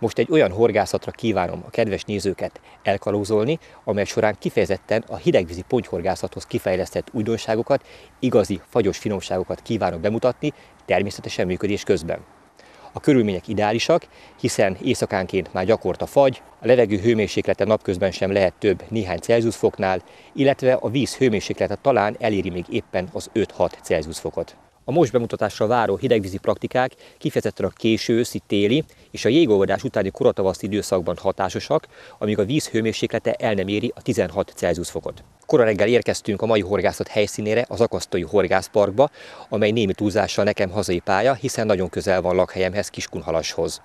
Most egy olyan horgászatra kívánom a kedves nézőket elkalózolni, amely során kifejezetten a hidegvízi pontyhorgászathoz kifejlesztett újdonságokat, igazi fagyos finomságokat kívánok bemutatni, természetesen működés közben. A körülmények ideálisak, hiszen éjszakánként már gyakorta fagy, a levegő hőmérséklete napközben sem lehet több néhány Celsius foknál, illetve a víz hőmérséklete talán eléri még éppen az 5-6 Celsius fokot. A most bemutatásra váró hidegvízi praktikák kifejezetten a késő őszi, téli és a jégolvadás utáni koratavaszi időszakban hatásosak, amíg a víz hőmérséklete el nem éri a 16 Celsius fokot. Kora reggel érkeztünk a mai horgászat helyszínére, az Akasztói Horgászparkba, amely némi túlzással nekem hazai pálya, hiszen nagyon közel van lakhelyemhez, Kiskunhalashoz.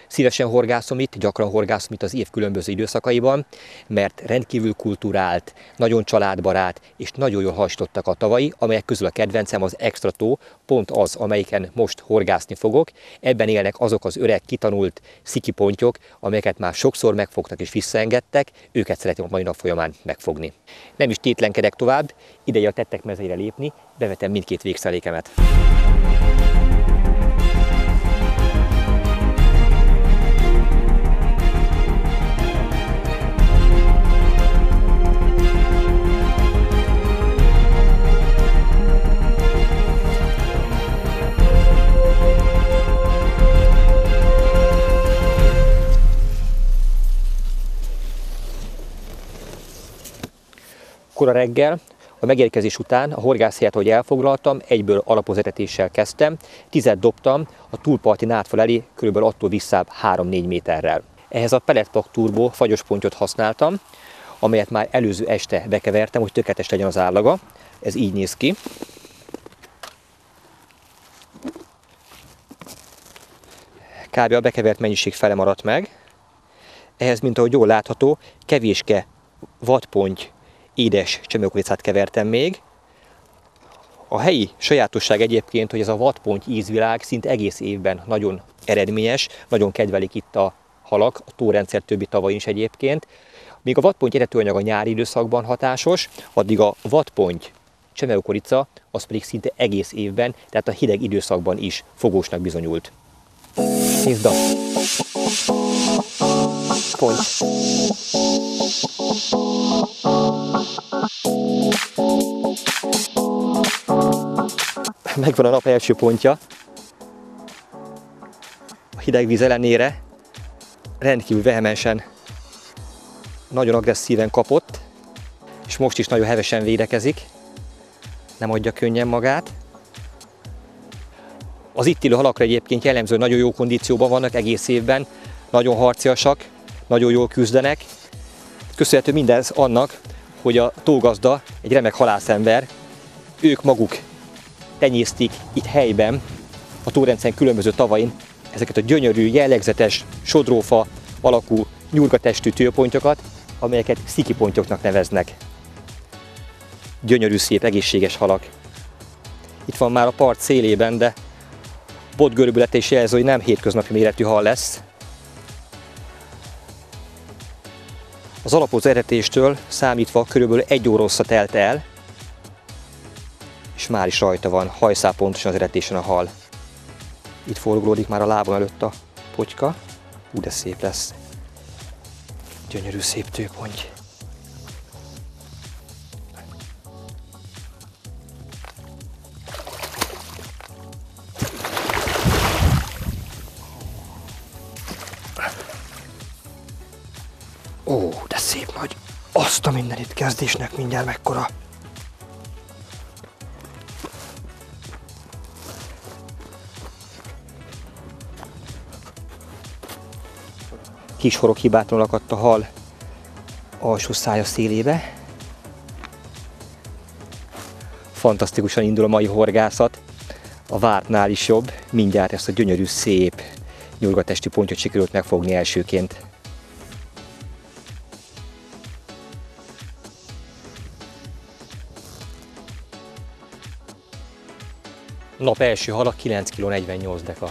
Szívesen horgászom itt, gyakran horgászom itt az év különböző időszakaiban, mert rendkívül kulturált, nagyon családbarát és nagyon jól hasítottak a tavai, amelyek közül a kedvencem az Extra tó, pont az, amelyiken most horgászni fogok. Ebben élnek azok az öreg, kitanult szikipontyok, amelyeket már sokszor megfogtak és visszaengedtek, őket szeretném a mai nap folyamán megfogni. Nem is tétlenkedek tovább, ideje a tettek mezeire lépni, bevetem mindkét végszelékemet. Kora reggel, a megérkezés után a horgászhelyet, ahogy elfoglaltam, egyből alapozetetéssel kezdtem, 10 dobtam a túlparti nádfal elé, körülbelül attól visszább 3-4 méterrel. Ehhez a Pelletpak Turbo fagyos pontyot használtam, amelyet már előző este bekevertem, hogy tökéletes legyen az állaga. Ez így néz ki. Kb. A bekevert mennyiség fele maradt meg. Ehhez, mint ahogy jól látható, kevéske vadponty, édes csömöklicát kevertem még. A helyi sajátosság egyébként, hogy ez a vadponty ízvilág szinte egész évben nagyon eredményes, nagyon kedvelik itt a halak, a tórendszer többi tavain is egyébként. Míg a vadponty eredetőanyag a nyári időszakban hatásos, addig a vadponty csömöklica az pedig szinte egész évben, tehát a hideg időszakban is fogósnak bizonyult. Nézd a ponty! Megvan a nap első pontja. A hideg víz ellenére rendkívül vehemensen, nagyon agresszíven kapott, és most is nagyon hevesen védekezik. Nem adja könnyen magát. Az itt élő halakra egyébként jellemző, nagyon jó kondícióban vannak egész évben, nagyon harciasak, nagyon jól küzdenek. Köszönhető mindez annak, hogy a tógazda egy remek halászember, ők maguk tenyésztik itt helyben, a tórendszer különböző tavain ezeket a gyönyörű, jellegzetes, sodrófa alakú, nyurgatestű tőpontyokat, amelyeket szikipontyoknak neveznek. Gyönyörű, szép, egészséges halak. Itt van már a part szélében, de botgörbülete is jelző, hogy nem hétköznapi méretű hal lesz. Az alapozó eredetéstől számítva körülbelül 1 óra hossza telt el, és már is rajta van, hajszál pontosan az eredetésen a hal. Itt forgolódik már a lábam előtt a potyka. De szép lesz. Gyönyörű, szép tőponty. Ó, de szép nagy. Azt a mindenit kezdésnek mindjárt mekkora. Kis horog hibátlanul akadt a hal alsó szája szélébe. Fantasztikusan indul a mai horgászat. A vártnál is jobb. Mindjárt ezt a gyönyörű, szép, nyurgatestű pontyot sikerült megfogni elsőként. Nap első hala 9 kg 48 deka.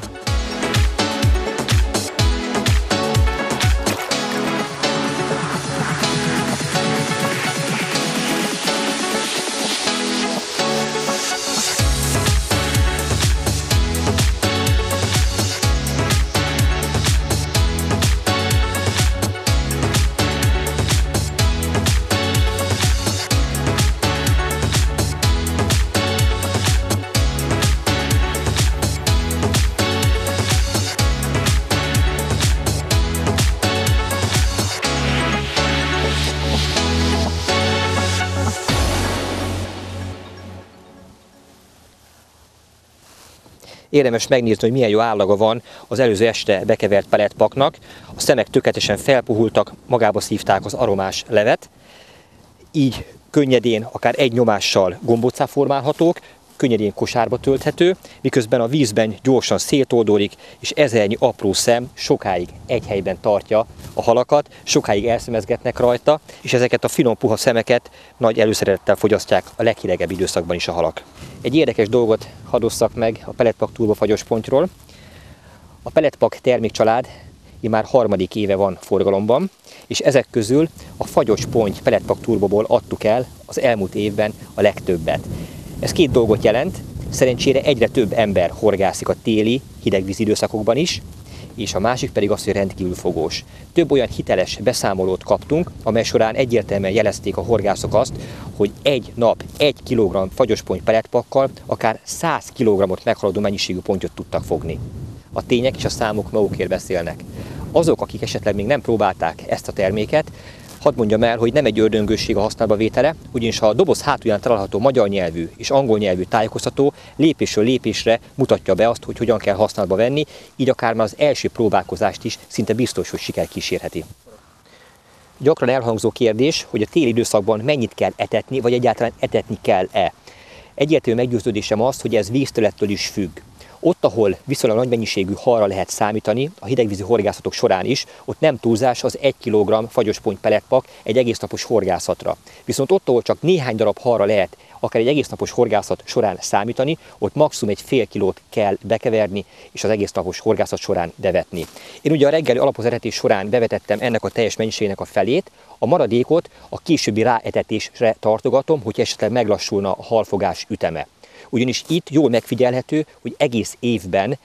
Érdemes megnézni, hogy milyen jó állaga van az előző este bekevert pelettpaknak. A szemek tökéletesen felpuhultak, magába szívták az aromás levet. Így könnyedén, akár egy nyomással gombóccá formálhatók, könnyedén kosárba tölthető, miközben a vízben gyorsan szétoldódik, és ezernyi apró szem sokáig egy helyben tartja a halakat, sokáig elszemezgetnek rajta, és ezeket a finom puha szemeket nagy előszeretettel fogyasztják a leghidegebb időszakban is a halak. Egy érdekes dolgot hadosszak meg a Pelettpak turbofagyos pontyról. A Pelettpak termékcsalád immár harmadik éve van forgalomban, és ezek közül a fagyos ponty Pelettpak turboból adtuk el az elmúlt évben a legtöbbet. Ez két dolgot jelent, szerencsére egyre több ember horgászik a téli, hidegvízi időszakokban is, és a másik pedig az, hogy rendkívül fogós. Több olyan hiteles beszámolót kaptunk, amely során egyértelműen jelezték a horgászok azt, hogy egy nap 1 kg fagyos ponty pelettpakkal akár 100 kg-ot meghaladó mennyiségű pontyot tudtak fogni. A tények és a számok magukért beszélnek. Azok, akik esetleg még nem próbálták ezt a terméket, hadd mondjam el, hogy nem egy ördöngőség a használatba vétele, ugyanis a doboz hátulján található magyar nyelvű és angol nyelvű tájékoztató lépésről lépésre mutatja be azt, hogy hogyan kell használatba venni, így akár már az első próbálkozást is szinte biztos, hogy siker kísérheti. Gyakran elhangzó kérdés, hogy a téli időszakban mennyit kell etetni, vagy egyáltalán etetni kell-e. Egyértelmű meggyőződésem az, hogy ez vízterülettől is függ. Ott, ahol viszonylag nagy mennyiségű halra lehet számítani, a hidegvízi horgászatok során is, ott nem túlzás az 1 kg fagyos ponty pelettpak egy egésznapos horgászatra. Viszont ott, ahol csak néhány darab halra lehet akár egy egésznapos horgászat során számítani, ott maximum egy fél kilót kell bekeverni, és az egésznapos horgászat során bevetni. Én ugye a reggeli alapozetetés során bevetettem ennek a teljes mennyiségnek a felét, a maradékot a későbbi ráetetésre tartogatom, hogy esetleg meglassulna a halfogás üteme. Ugyanis itt jól megfigyelhető, hogy egész évben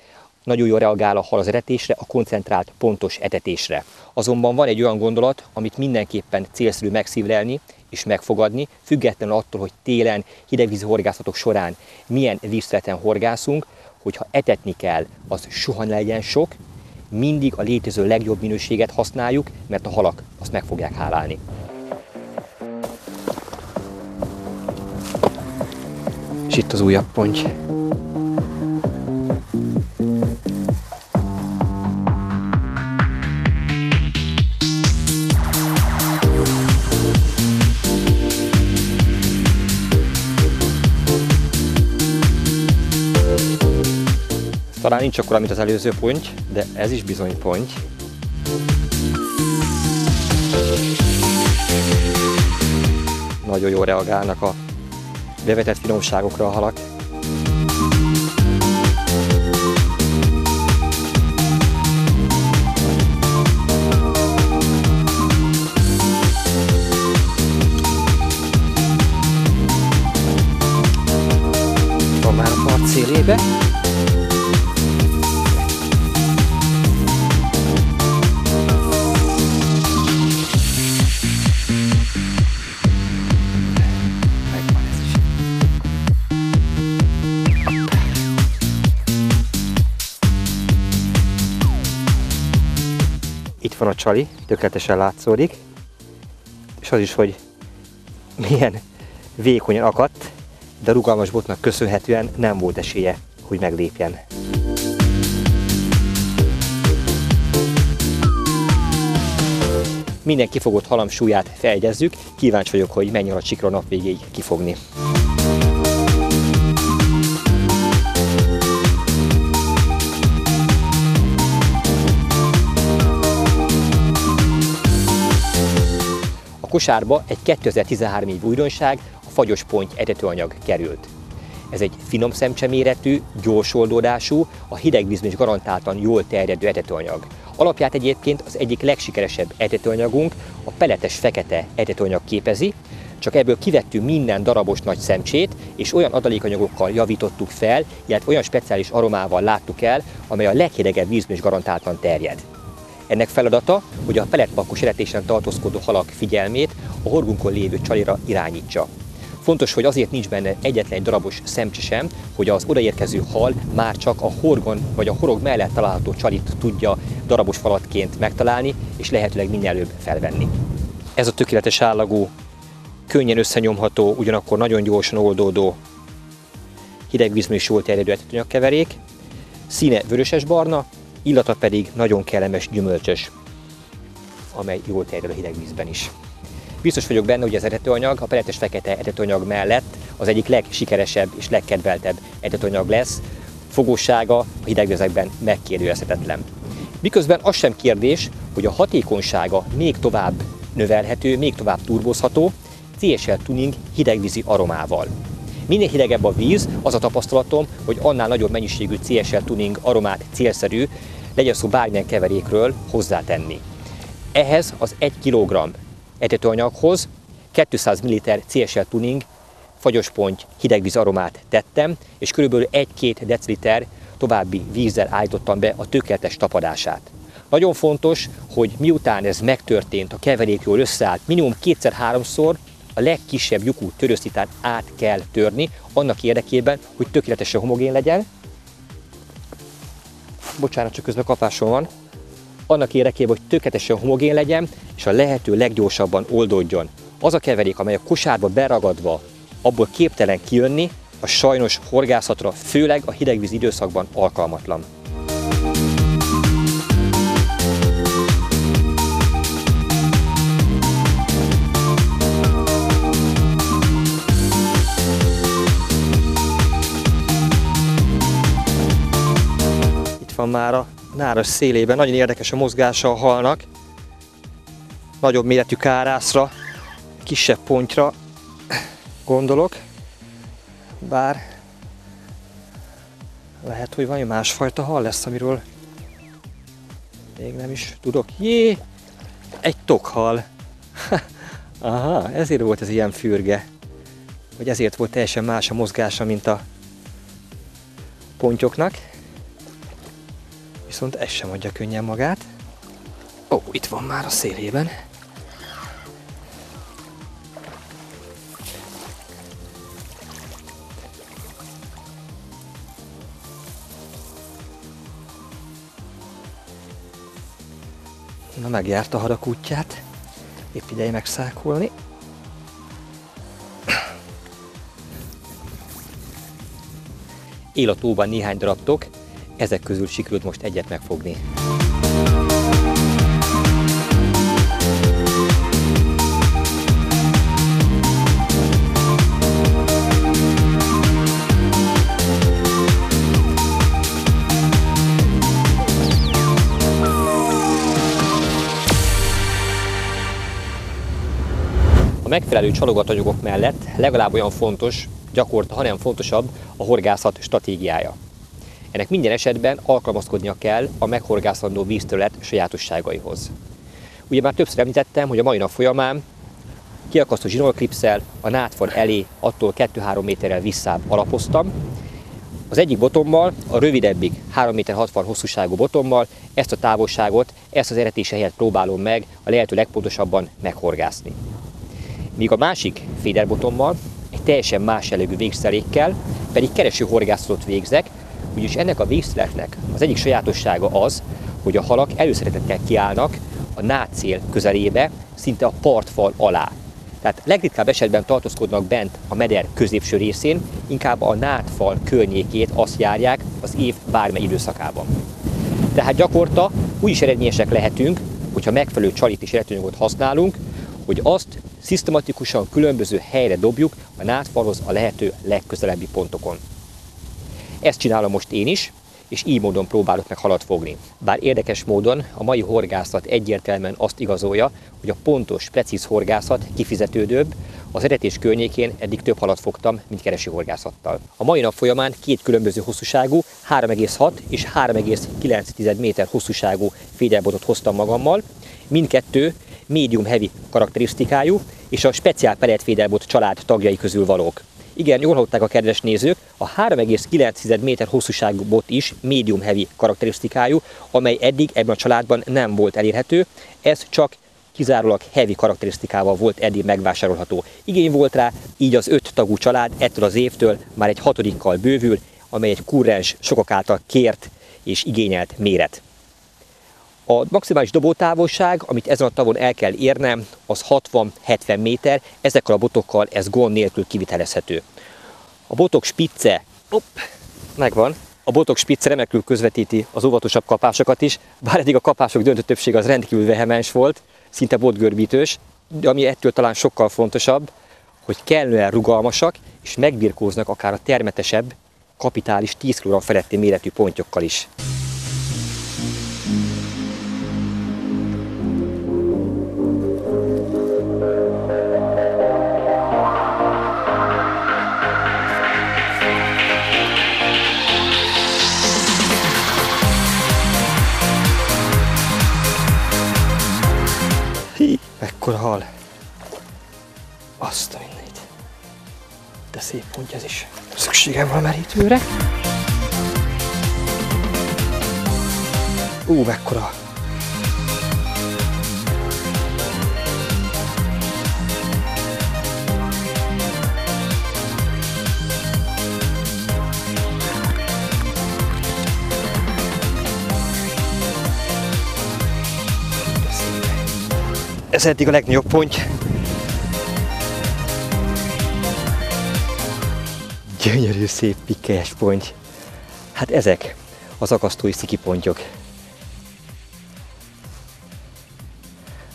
nagyon jól reagál a hal az etetésre, a koncentrált, pontos etetésre. Azonban van egy olyan gondolat, amit mindenképpen célszerű megszívlelni és megfogadni, függetlenül attól, hogy télen, hidegvízi horgászatok során milyen vízterületen horgászunk, hogyha etetni kell, az soha ne legyen sok, mindig a létező legjobb minőséget használjuk, mert a halak azt meg fogják hálálni. És itt az újabb ponty. Talán nincs akkora, mint az előző ponty, de ez is bizony ponty. Nagyon jól reagálnak a bevetett finomságokra a halak. Van már a part szélébe. Itt van a csali, tökéletesen látszódik, és az is, hogy milyen vékonyan akadt, de a rugalmas botnak köszönhetően nem volt esélye, hogy meglépjen. Minden kifogott halam súlyát feljegyezzük, kíváncsi vagyok, hogy mennyi alatt sikerül a nap végéig kifogni. A kosárba egy 2013 év újdonság, a fagyos ponty etetőanyag került. Ez egy finom szemcse méretű, gyors oldódású, a hidegvízben is garantáltan jól terjedő etetőanyag. Alapját egyébként az egyik legsikeresebb etetőanyagunk, a peletes fekete etetőanyag képezi, csak ebből kivettünk minden darabos nagy szemcsét, és olyan adalékanyagokkal javítottuk fel, illetve olyan speciális aromával láttuk el, amely a leghidegebb vízben is garantáltan terjed. Ennek feladata, hogy a pelettpakkos etetésen tartózkodó halak figyelmét a horgunkon lévő csalira irányítsa. Fontos, hogy azért nincs benne egyetlen egy darabos szemcse sem, hogy az odaérkező hal már csak a horgon vagy a horog mellett található csalit tudja darabos falatként megtalálni, és lehetőleg minél előbb felvenni. Ez a tökéletes állagú, könnyen összenyomható, ugyanakkor nagyon gyorsan oldódó, hideg vízben is jól terjedő etetőanyagkeverék. Színe vöröses-barna, illata pedig nagyon kellemes, gyümölcsös, amely jól terjed a hideg vízben is. Biztos vagyok benne, hogy az etetőanyag a peletes fekete etetőanyag mellett az egyik legsikeresebb és legkedveltebb etetőanyag lesz. Fogósága a hidegvizekben megkérdőjelezhetetlen. Miközben az sem kérdés, hogy a hatékonysága még tovább növelhető, még tovább turbózható CSL Tuning hidegvízi aromával. Minél hidegebb a víz, az a tapasztalatom, hogy annál nagyobb mennyiségű CSL Tuning aromát célszerű, legyen szó bármilyen keverékről hozzátenni. Ehhez az 1 kg etetőanyaghoz 200 ml CSL Tuning fagyosponty hidegvíz aromát tettem, és kb. 1-2 deciliter további vízzel állítottam be a tökéletes tapadását. Nagyon fontos, hogy miután ez megtörtént, a keverék jól összeállt, minimum 2-3-szor a legkisebb lyukú törőszitán át kell törni, annak érdekében, hogy tökéletesen homogén legyen. Bocsánat, csak közben kapásom van. Annak érdekében, hogy tökéletesen homogén legyen, és a lehető leggyorsabban oldódjon. Az a keverék, amely a kosárba beragadva, abból képtelen kijönni, a sajnos horgászatra, főleg a hidegvízi időszakban alkalmatlan. Itt van már a náras szélében, nagyon érdekes a mozgása a halnak. Nagyobb méretű kárászra, kisebb pontyra gondolok. Bár lehet, hogy valami másfajta hal lesz, amiről még nem is tudok. Jé! Egy tokhal. Aha, ezért volt ez ilyen fürge. Vagy ezért volt teljesen más a mozgása, mint a pontyoknak. Viszont ez sem adja könnyen magát. Ó, itt van már a szélében. Na, megjárt a hadak útját. Épp ideje megszákolni. Él a tóban néhány darab tok, ezek közül sikerült most egyet megfogni. A megfelelő csalogatanyagok mellett legalább olyan fontos, gyakorta, hanem fontosabb a horgászat stratégiája. Ennek minden esetben alkalmazkodnia kell a meghorgászandó vízterület sajátosságaihoz. Ugye már többször említettem, hogy a mai nap folyamán kiakasztó zsinórklipsszel a nádfal elé attól 2-3 méterrel visszább alapoztam. Az egyik botommal, a rövidebbig 3,60 méter hosszúságú botommal ezt a távolságot, ezt az eretése helyet próbálom meg a lehető legpontosabban meghorgászni. Míg a másik féderbotommal, egy teljesen más jellegű végszerékkel pedig keresőhorgászatot végzek, ugyanis ennek a végszereknek az egyik sajátossága az, hogy a halak előszeretettel kiállnak a nádszél közelébe, szinte a partfal alá. Tehát legritkább esetben tartózkodnak bent a meder középső részén, inkább a nádfal környékét azt járják az év bármely időszakában. Tehát gyakorta úgy is eredményesek lehetünk, hogyha megfelelő csalit és eredményanyagot használunk, hogy azt szisztematikusan különböző helyre dobjuk a nádfalhoz a lehető legközelebbi pontokon. Ezt csinálom most én is, és így módon próbálok meg halat fogni. Bár érdekes módon a mai horgászat egyértelműen azt igazolja, hogy a pontos, precíz horgászat kifizetődőbb, az eretés környékén eddig több halat fogtam, mint kereső horgászattal. A mai nap folyamán két különböző hosszúságú, 3,6 és 3,9 méter hosszúságú féderbotot hoztam magammal, mindkettő medium heavy karakterisztikájú, és a speciál pellet féderbot család tagjai közül valók. Igen, jól hallották a kedves nézők, a 3,9 méter hosszúságú bot is medium heavy karakterisztikájú, amely eddig ebben a családban nem volt elérhető, ez csak kizárólag heavy karakterisztikával volt eddig megvásárolható. Igény volt rá, így az 5 tagú család ettől az évtől már egy 6-kal bővül, amely egy kurrens, sokak által kért és igényelt méret. A maximális dobótávolság, amit ezen a tavon el kell érnem, az 60-70 méter, ezekkel a botokkal ez gond nélkül kivitelezhető. A botok spitze, megvan, A botok spicce remekül közvetíti az óvatosabb kapásokat is, bár eddig a kapások döntő többsége az rendkívül vehemens volt, szinte botgörbítős, de ami ettől talán sokkal fontosabb, hogy kellően rugalmasak, és megbirkóznak akár a termetesebb, kapitális 10 kg feletti méretű pontyokkal is. Mekkora hal! Azt a mindenit! De szép pontja ez is. Szükségem van a merítőre. Mekkora! Ez eddig a legnagyobb ponty. Gyönyörű, szép, pikkelyes ponty. Hát ezek az akasztói szikipontyok.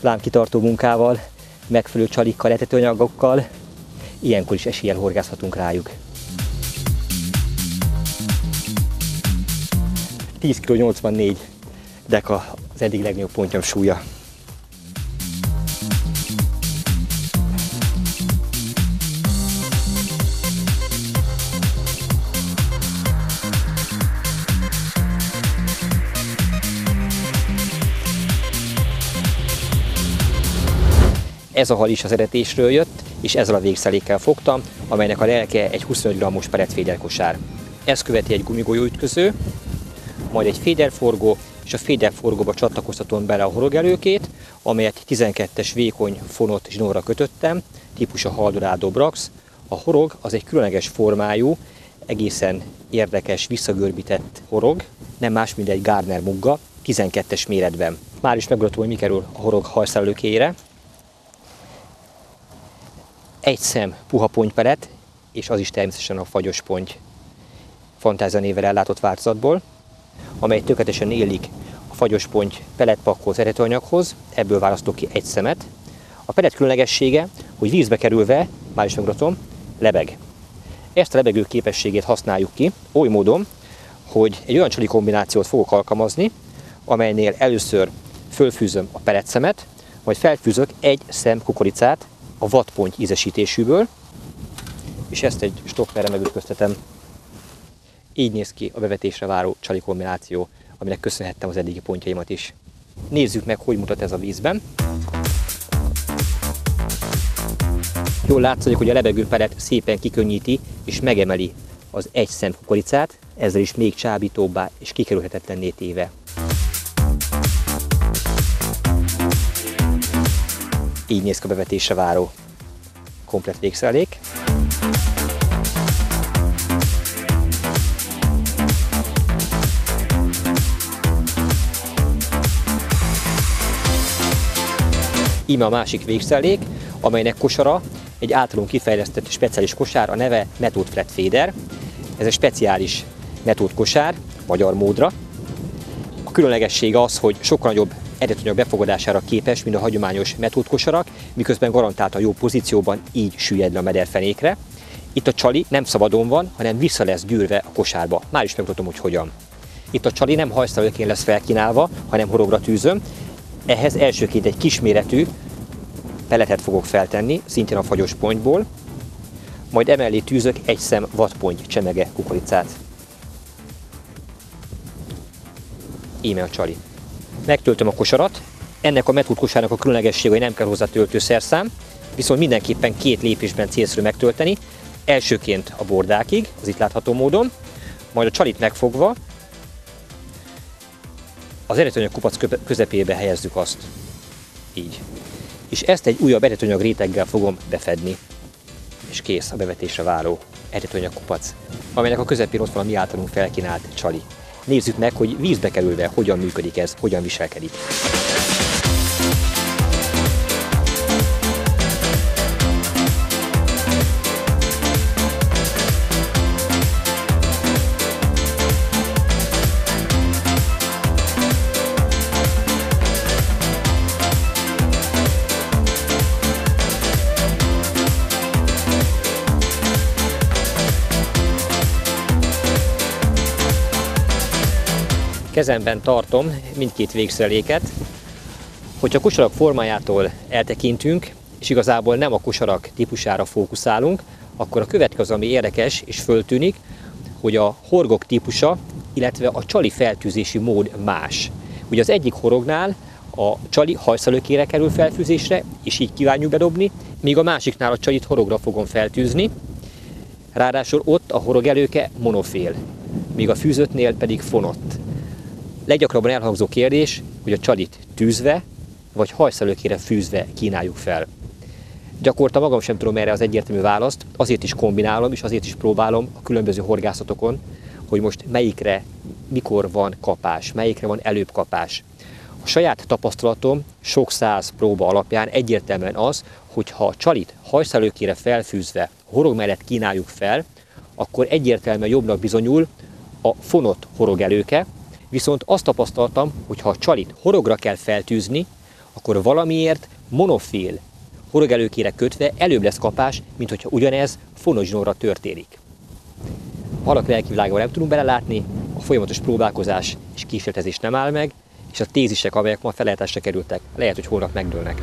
Lámkitartó munkával, megfelelő csalikkal, etetőanyagokkal, ilyenkor is eséllyel horgászhatunk rájuk. 10 kg 84 deka az eddig legnagyobb pontyom súlya. Ez a hal is az eredetésről jött, és ezzel a végszelékkel fogtam, amelynek a lelke egy 25 g-os peletféderkosár. Ezt követi egy gumigolyó ütköző, majd egy féderforgó, és a féderforgóba csatlakoztatom bele a horogelőkét, amelyet 12-es vékony fonott zsinórra kötöttem, típusa Haldorado Brax. A horog az egy különleges formájú, egészen érdekes, visszagörbített horog, nem más, mint egy Gardner mugga, 12-es méretben. Már is megmutatom, hogy mi kerül a horog hajszállalőkéjére. Egy szem puha pontypelet, és az is természetesen a fagyos ponty fantázia névvel ellátott változatból, amely tökéletesen illik a fagyos ponty peletpakhoz, eredetőanyaghoz, ebből választok ki egy szemet. A pelet különlegessége, hogy vízbe kerülve, már is megmutatom, lebeg. Ezt a lebegő képességét használjuk ki oly módon, hogy egy olyan csali kombinációt fogok alkalmazni, amelynél először fölfűzöm a peletszemet, majd felfűzök egy szem kukoricát a vadponty ízesítésűből, és ezt egy stoppmerre megütköztetem. Így néz ki a bevetésre váró csali kombináció, aminek köszönhettem az eddigi pontjaimat is. Nézzük meg, hogy mutat ez a vízben. Jól látszik, hogy a lebegő pelet szépen kikönnyíti és megemeli az egy szem kukoricát, ezzel is még csábítóbbá és kikerülhetetlenné téve. Így néz ki a bevetésre váró komplett végszerelék. Íme a másik végszerelék, amelynek kosara egy általunk kifejlesztett speciális kosár, a neve Method Flat Feeder. Ez egy speciális metódkosár, magyar módra. A különlegessége az, hogy sokkal nagyobb eredetanyag befogadására képes, mint a hagyományos metódkosarak, miközben garantáltan jó pozícióban így süllyed le a mederfenékre. Itt a csali nem szabadon van, hanem vissza lesz gyűrve a kosárba. Már is megmutatom, hogy hogyan. Itt a csali nem hajszálőként lesz felkínálva, hanem horogra tűzöm. Ehhez elsőként egy kisméretű peletet fogok feltenni, szintén a fagyos pontyból, majd emellé tűzök egy szem vadponty csemege kukoricát. Íme a csali. Megtöltöm a kosarat, ennek a metódkosárnak a különlegessége, hogy nem kell hozzá töltőszerszám, viszont mindenképpen 2 lépésben célszerű megtölteni. Elsőként a bordákig, az itt látható módon, majd a csalit megfogva az eredetanyag kupac közepébe helyezzük azt. Így. És ezt egy újabb eredetanyag réteggel fogom befedni. És kész a bevetésre váró eredetanyag kupac, amelynek a közepén ott van a mi általunk felkínált csali. Nézzük meg, hogy vízbe kerülve hogyan működik ez, hogyan viselkedik. Kezemben tartom mindkét végszereléket. Hogyha a kosarak formájától eltekintünk, és igazából nem a kosarak típusára fókuszálunk, akkor a következő, ami érdekes és föltűnik, hogy a horgok típusa, illetve a csali feltűzési mód más. Ugye az egyik horognál a csali hajszalökére kerül felfűzésre, és így kívánjuk bedobni, míg a másiknál a csalit horogra fogom feltűzni. Ráadásul ott a horogelőke monofél, míg a fűzöttnél pedig fonott. Leggyakrabban elhangzó kérdés, hogy a csalit tűzve, vagy hajszalökére fűzve kínáljuk fel. Gyakorta magam sem tudom erre az egyértelmű választ, azért is kombinálom, és azért is próbálom a különböző horgászatokon, hogy most melyikre, mikor van kapás, melyikre van előbb kapás. A saját tapasztalatom sok száz próba alapján egyértelműen az, hogy ha a csalit hajszalökére felfűzve horog mellett kínáljuk fel, akkor egyértelműen jobbnak bizonyul a fonott horogelőke, viszont azt tapasztaltam, hogy ha a csalit horogra kell feltűzni, akkor valamiért monofél horogelőkére kötve előbb lesz kapás, mint hogyha ugyanez fonott zsinórra történik. A halak lelki világában nem tudunk belelátni, a folyamatos próbálkozás és kísérletezés nem áll meg, és a tézisek, amelyek ma felejtésre kerültek, lehet, hogy holnap megdőlnek.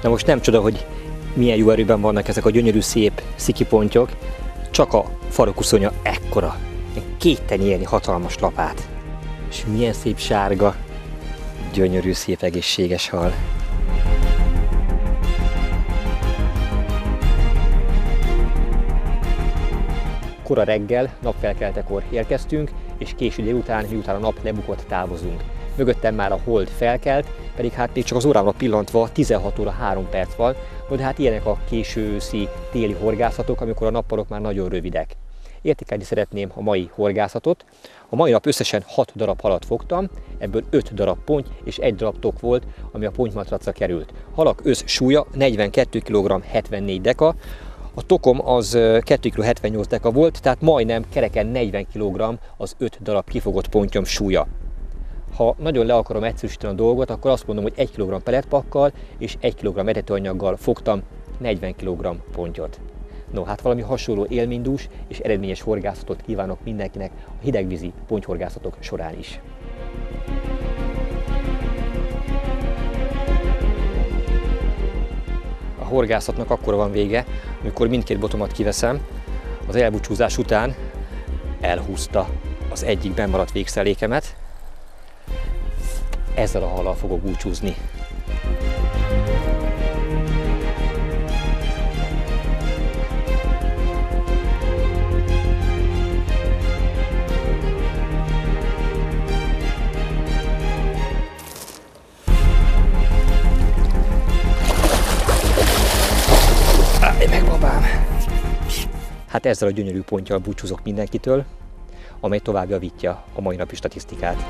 Na most nem csoda, hogy milyen jó erőben vannak ezek a gyönyörű szép szikipontyok, csak a farokúszonya ekkora, 2 tenyérnyi hatalmas lapát. És milyen szép sárga, gyönyörű szép egészséges hal. Kora reggel, napfelkeltekor érkeztünk, és késő délután, miután a nap lebukott, távozunk. Mögöttem már a hold felkelt, pedig hát még csak az órámra pillantva 16 óra 3 perc van, de hát ilyenek a késő őszi téli horgászatok, amikor a nappalok már nagyon rövidek. Értékelni szeretném a mai horgászatot. A mai nap összesen 6 darab halat fogtam, ebből 5 darab ponty és 1 darab tok volt, ami a pontymatracra került. Halak súlya 42 kg 74 deka, a tokom az 2 kg 78 deka volt, tehát majdnem kereken 40 kg az 5 darab kifogott pontyom súlya. Ha nagyon le akarom egyszerűsíteni a dolgot, akkor azt mondom, hogy 1 kg pelletpakkal és 1 kg etetőanyaggal fogtam 40 kg pontyot. No, hát valami hasonló élménydús és eredményes horgászatot kívánok mindenkinek a hidegvízi pontyhorgászatok során is. A horgászatnak akkor van vége, amikor mindkét botomat kiveszem, az elbúcsúzás után elhúzta az egyik bennmaradt végszerelékemet. Ezzel a hallal fogok búcsúzni. Állj meg, babám! Hát ezzel a gyönyörű ponttyal búcsúzok mindenkitől, amely tovább javítja a mai napi statisztikát.